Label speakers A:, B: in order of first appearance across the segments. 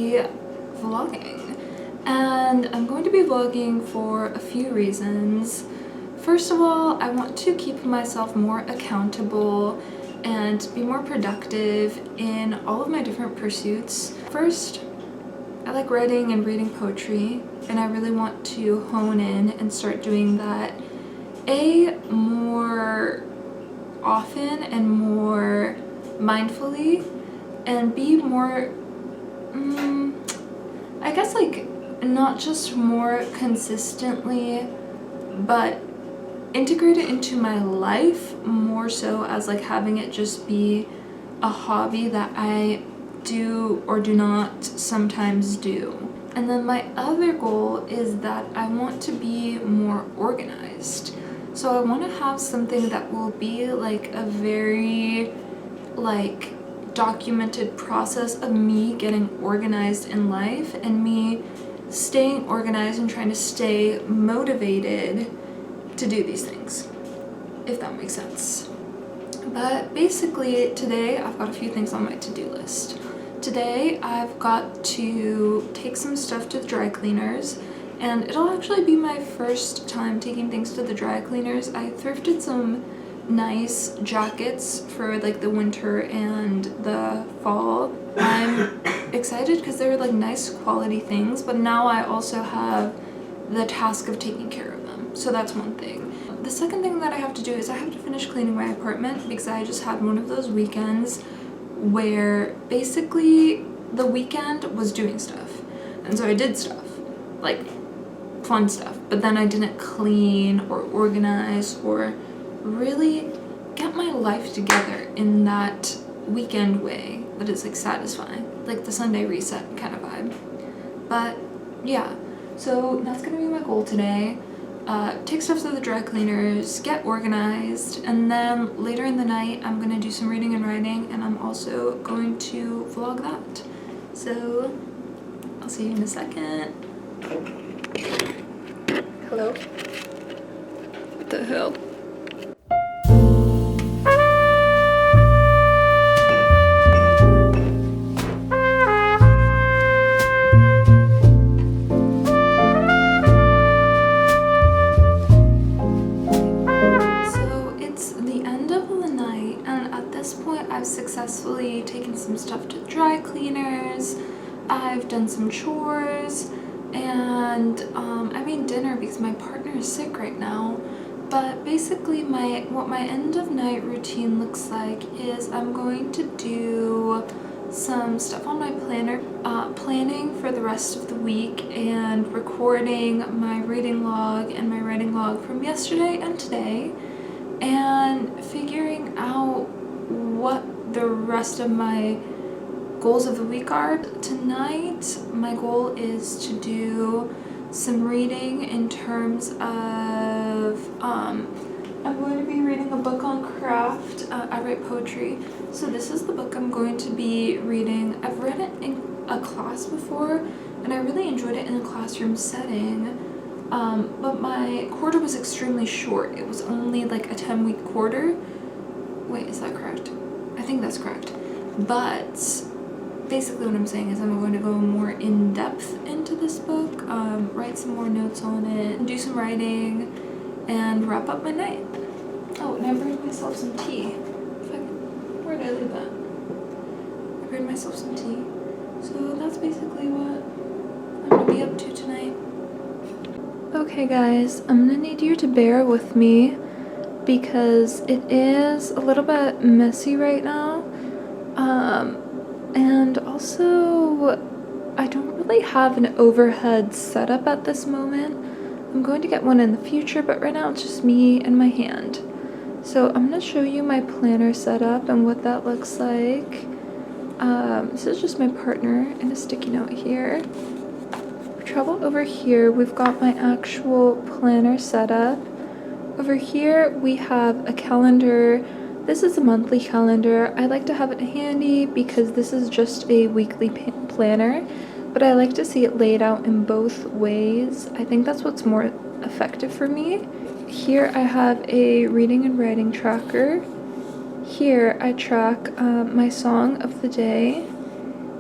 A: be vlogging. And I'm going to be vlogging for a few reasons. First of all, I want to keep myself more accountable and be more productive in all of my different pursuits. First, I like writing and reading poetry, and I really want to hone in and start doing that more often and more mindfully, and be more, I guess, like, not just more consistently, but integrate it into my life more so as like having it just be a hobby that I do or do not sometimes do. And then my other goal is that I want to be more organized. So I want to have something that will be like a very like documented process of me getting organized in life and me staying organized and trying to stay motivated to do these things, if that makes sense. But basically today I've got a few things on my to-do list. Today I've got to take some stuff to the dry cleaners, and it'll actually be my first time taking things to the dry cleaners. I thrifted some nice jackets for like the winter and the fall. I'm excited because they're like nice quality things, but now I also have the task of taking care of them. So that's one thing. The second thing that I have to do is I have to finish cleaning my apartment because I just had one of those weekends where basically the weekend was doing stuff. And so I did stuff, like fun stuff, but then I didn't clean or organize or really get my life together in that weekend way that is like satisfying, like the Sunday reset kind of vibe. But yeah, so that's gonna be my goal today. Take stuff to the dry cleaners, get organized, and then later in the night I'm gonna do some reading and writing, and I'm also going to vlog that. So I'll see you in a second. Hello? What the hell? I've successfully taken some stuff to dry cleaners, I've done some chores, and I made dinner because my partner is sick right now. But basically what my end of night routine looks like is I'm going to do some stuff on my planner, planning for the rest of the week and recording my reading log and my writing log from yesterday and today, and figuring out what the rest of my goals of the week are. Tonight, my goal is to do some reading in terms of, I'm going to be reading a book on craft. I write poetry, so this is the book I'm going to be reading. I've read it in a class before, and I really enjoyed it in a classroom setting, but my quarter was extremely short. It was only like a 10-week quarter. Wait, is that correct? I think that's correct. But basically what I'm saying is I'm going to go more in depth into this book, write some more notes on it, do some writing, and wrap up my night. Oh, and I brewed myself some tea. Where did I leave that? I brewed myself some tea. So that's basically what I'm going to be up to tonight. Okay guys, I'm going to need you to bear with me because it is a little bit messy right now, and also I don't really have an overhead setup at this moment. I'm going to get one in the future, but right now it's just me and my hand. So I'm going to show you my planner setup and what that looks like. This is just my partner and a sticky note here. For travel over here, we've got my actual planner setup. Over here we have a calendar. This is a monthly calendar. I like to have it handy because this is just a weekly planner, but I like to see it laid out in both ways. I think that's what's more effective for me. Here I have a reading and writing tracker. Here I track my song of the day.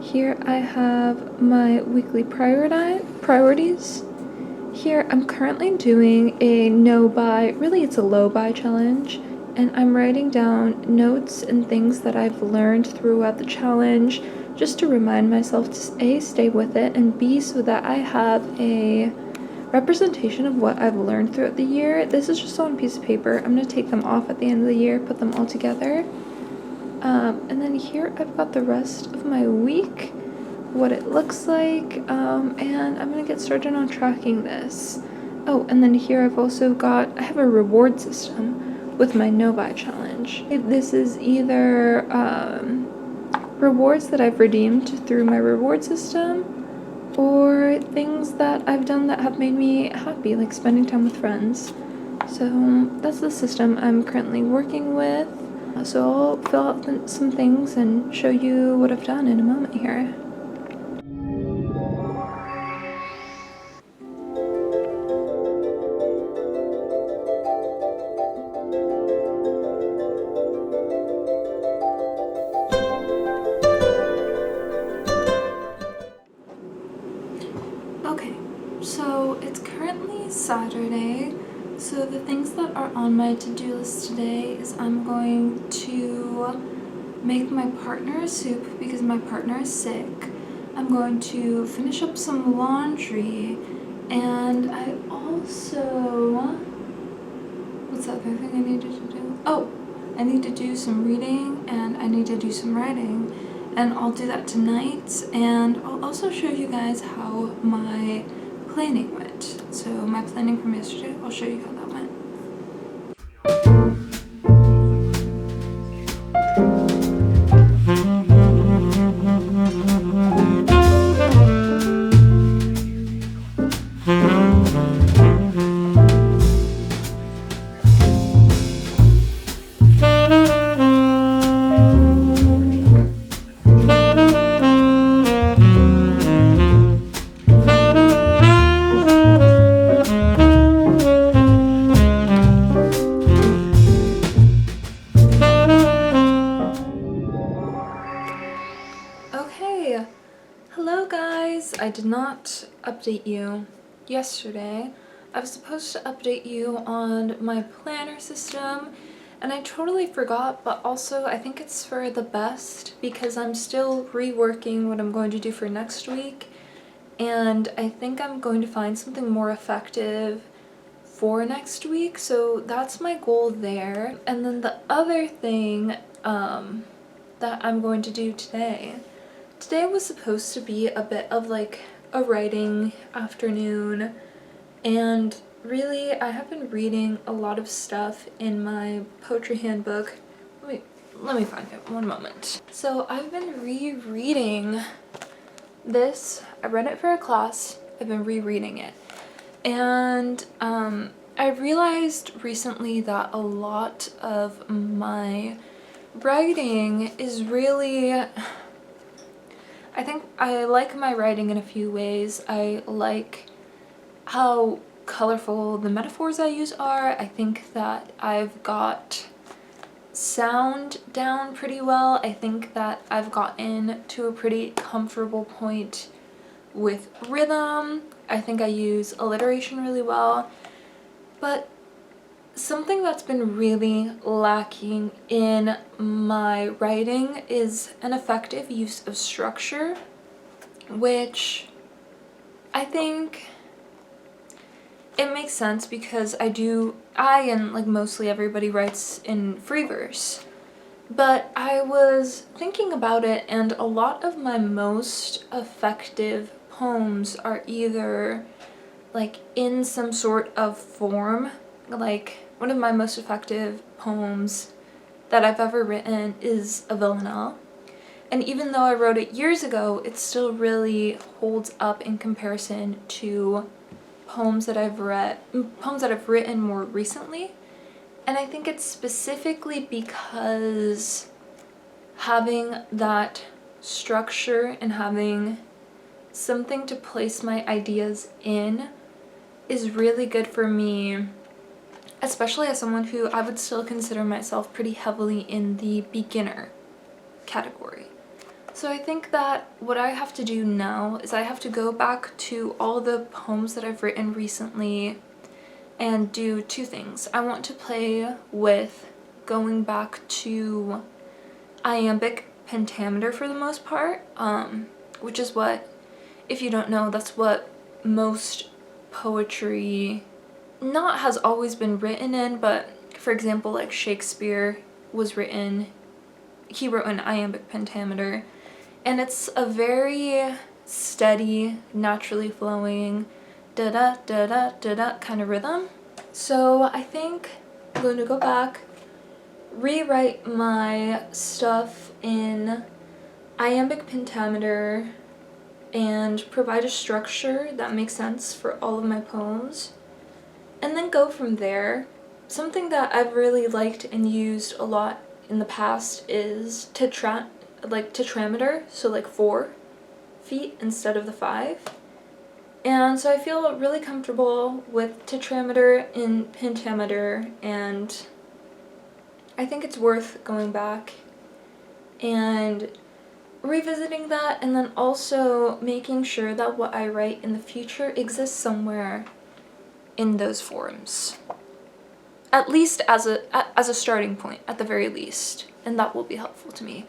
A: Here I have my weekly priorities. Here I'm currently doing a no buy, really it's a low buy challenge, and I'm writing down notes and things that I've learned throughout the challenge just to remind myself to A, stay with it, and B, so that I have a representation of what I've learned throughout the year. This is just on a piece of paper. I'm going to take them off at the end of the year, put them all together. And then here I've got the rest of my week, what it looks like, and I'm gonna get started on tracking this. Oh, and then here I have a reward system with my no buy challenge. This is either rewards that I've redeemed through my reward system, or things that I've done that have made me happy, like spending time with friends. So that's the system I'm currently working with. So I'll fill out some things and show you what I've done in a moment here. Okay, so it's currently Saturday. So the things that are on my to-do list today is I'm going to make my partner a soup because my partner is sick. I'm going to finish up some laundry, and I also, what's the other thing I needed to do? Oh, I need to do some reading and I need to do some writing, and I'll do that tonight, and I'll also show you guys how my planning went. So my planning from yesterday, I'll show you how that went. Okay, hello guys. I did not update you yesterday. I was supposed to update you on my planner system, and I totally forgot, but also I think it's for the best because I'm still reworking what I'm going to do for next week, and I think I'm going to find something more effective for next week, so that's my goal there. And then the other thing that I'm going to do today was supposed to be a bit of like a writing afternoon, and really I have been reading a lot of stuff in my poetry handbook. Let me find it, one moment. So I've been rereading this. I read it for a class. I've been rereading it, and I realized recently that a lot of my writing is really, I think I like my writing in a few ways. I like how colorful the metaphors I use are. I think that I've got sound down pretty well. I think that I've gotten to a pretty comfortable point with rhythm. I think I use alliteration really well. But something that's been really lacking in my writing is an effective use of structure, which I think it makes sense because I and like mostly everybody writes in free verse. But I was thinking about it, and a lot of my most effective poems are either like in some sort of form. Like one of my most effective poems that I've ever written is a villanelle. And even though I wrote it years ago, it still really holds up in comparison to poems that I've written more recently. And I think it's specifically because having that structure and having something to place my ideas in is really good for me, especially as someone who I would still consider myself pretty heavily in the beginner category. So I think that what I have to do now is I have to go back to all the poems that I've written recently and do two things. I want to play with going back to iambic pentameter for the most part, which is what, if you don't know, that's what most poetry not has always been written in, but for example, like Shakespeare he wrote an iambic pentameter, and it's a very steady, naturally flowing da-da, da-da, da-da kind of rhythm. So I think I'm going to go back, rewrite my stuff in iambic pentameter, and provide a structure that makes sense for all of my poems, and then go from there. Something that I've really liked and used a lot in the past is tetrameter, so like 4 feet instead of the 5. And so I feel really comfortable with tetrameter and pentameter, and I think it's worth going back and revisiting that, and then also making sure that what I write in the future exists somewhere in those forms. At least as a starting point, at the very least, and that will be helpful to me.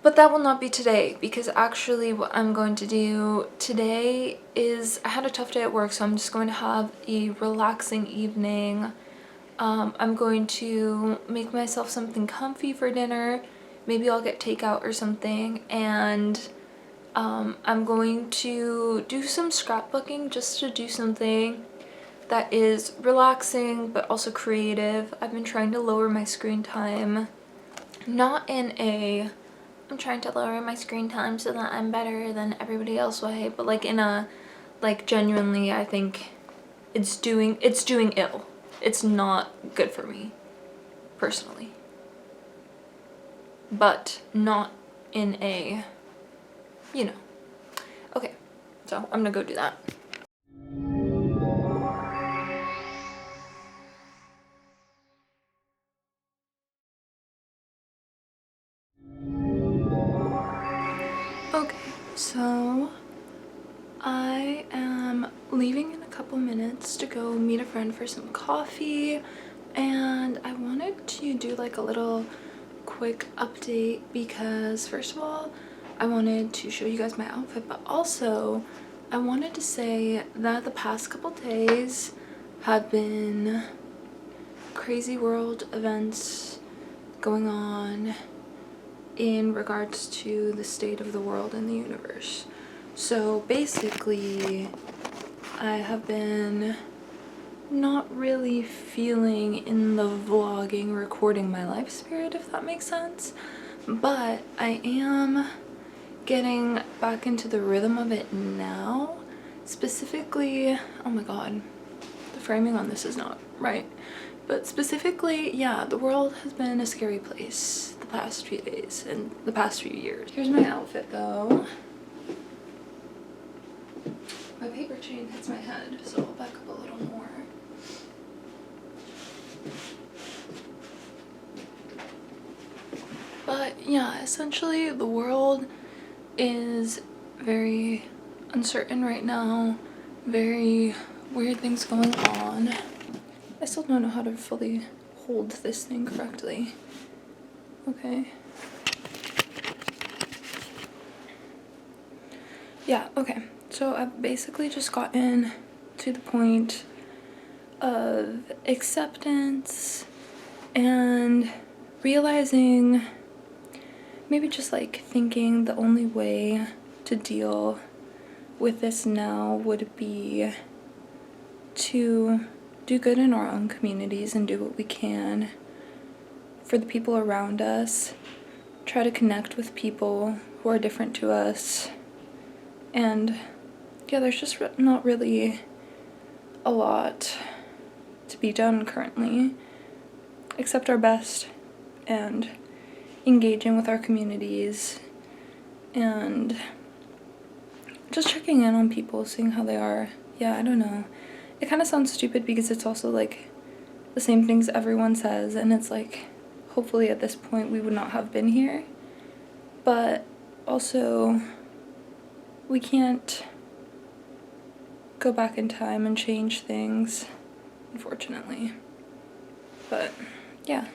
A: But that will not be today, because actually what I'm going to do today is, I had a tough day at work, so I'm just going to have a relaxing evening. I'm going to make myself something comfy for dinner. Maybe I'll get takeout or something, and I'm going to do some scrapbooking, just to do something that is relaxing but also creative. I've been trying to lower my screen time, I'm trying to lower my screen time so that I'm better than everybody else way, but like in a, like genuinely, I think it's doing ill. It's not good for me, personally. But not in a, you know. Okay, so I'm gonna go do that. Okay, so I am leaving in a couple minutes to go meet a friend for some coffee, and I wanted to do like a little quick update because first of all, I wanted to show you guys my outfit, but also I wanted to say that the past couple days have been crazy world events going on in regards to the state of the world and the universe. So basically, I have been not really feeling in the vlogging, recording my life spirit, if that makes sense. But I am getting back into the rhythm of it now. Specifically, oh my god, the framing on this is not right. But specifically, yeah, the world has been a scary place the past few days and the past few years. Here's my outfit though. My paper chain hits my head, so I'll back up a little more. But yeah, essentially the world is very uncertain right now, very weird things going on. I still don't know how to fully hold this thing correctly. Okay. Yeah, okay. So I've basically just gotten to the point of acceptance and realizing, maybe just like thinking the only way to deal with this now would be to do good in our own communities and do what we can for the people around us. Try to connect with people who are different to us. And yeah, there's just not really a lot to be done currently, except our best and engaging with our communities and just checking in on people, seeing how they are. Yeah, I don't know. It kind of sounds stupid because it's also like the same things everyone says, and it's like, hopefully at this point we would not have been here. But also, we can't go back in time and change things, unfortunately. But yeah.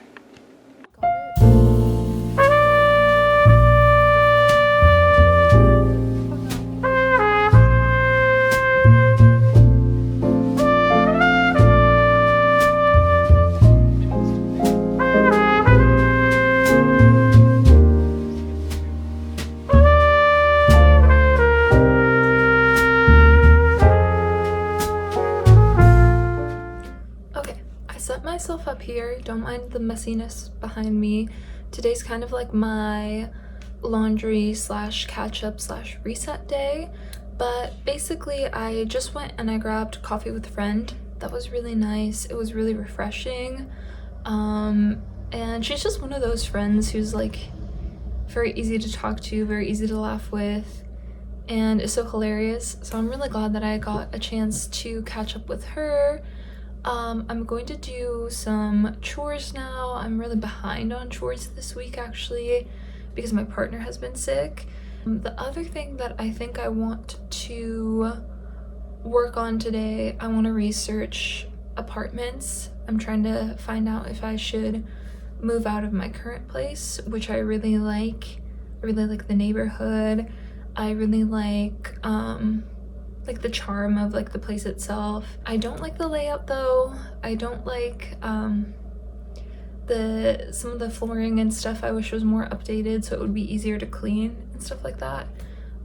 A: Set myself up here, don't mind the messiness behind me. Today's kind of like my laundry slash catch up slash reset day, but basically I just went and I grabbed coffee with a friend. That was really nice. It was really refreshing, and she's just one of those friends who's like very easy to talk to, very easy to laugh with, and is so hilarious. So I'm really glad that I got a chance to catch up with her. I'm going to do some chores now. I'm really behind on chores this week actually because my partner has been sick. The other thing that I think I want to work on today, I want to research apartments. I'm trying to find out if I should move out of my current place, which I really like. I really like the neighborhood. I really like the charm of like the place itself. I don't like the layout though. I don't like some of the flooring and stuff. I wish was more updated so it would be easier to clean and stuff like that.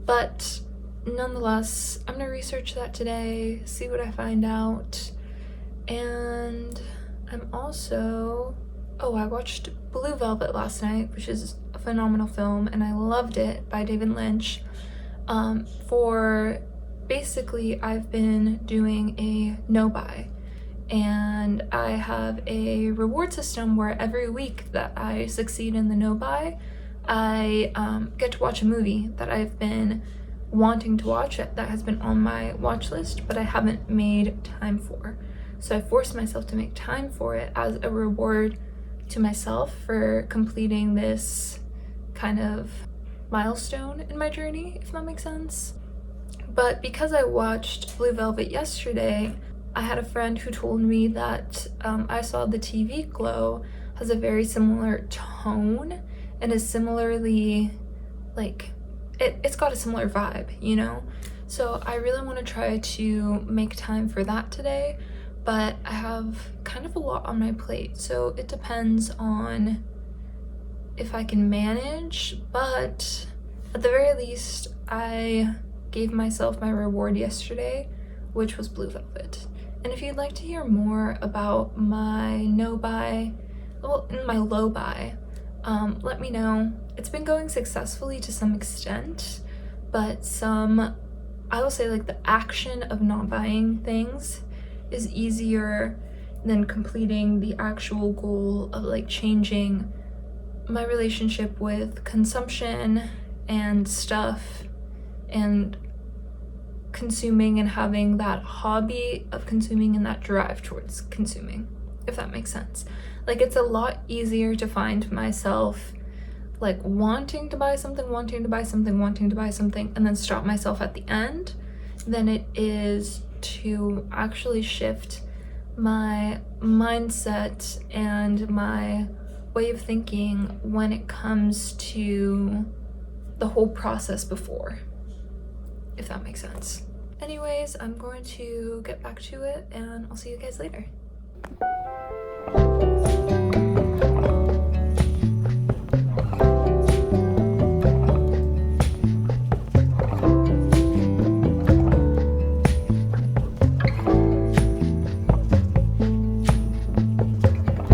A: But nonetheless, I'm gonna research that today, see what I find out. And I'm also, I watched Blue Velvet last night, which is a phenomenal film, and I loved it, by David Lynch. Basically, I've been doing a no-buy, and I have a reward system where every week that I succeed in the no-buy, I get to watch a movie that I've been wanting to watch, that has been on my watch list, but I haven't made time for. So I forced myself to make time for it as a reward to myself for completing this kind of milestone in my journey, if that makes sense. But because I watched Blue Velvet yesterday, I had a friend who told me that I Saw the TV Glow has a very similar tone and is similarly, like, it's got a similar vibe, you know? So I really want to try to make time for that today, but I have kind of a lot on my plate, so it depends on if I can manage, but at the very least, I gave myself my reward yesterday, which was Blue Velvet. And if you'd like to hear more about my no-buy, my low-buy, let me know. It's been going successfully to some extent, but I will say like the action of not buying things is easier than completing the actual goal of like changing my relationship with consumption and stuff and consuming and having that hobby of consuming and that drive towards consuming, if that makes sense. Like, it's a lot easier to find myself like wanting to buy something, and then stop myself at the end than it is to actually shift my mindset and my way of thinking when it comes to the whole process before, if that makes sense. Anyways, I'm going to get back to it and I'll see you guys later.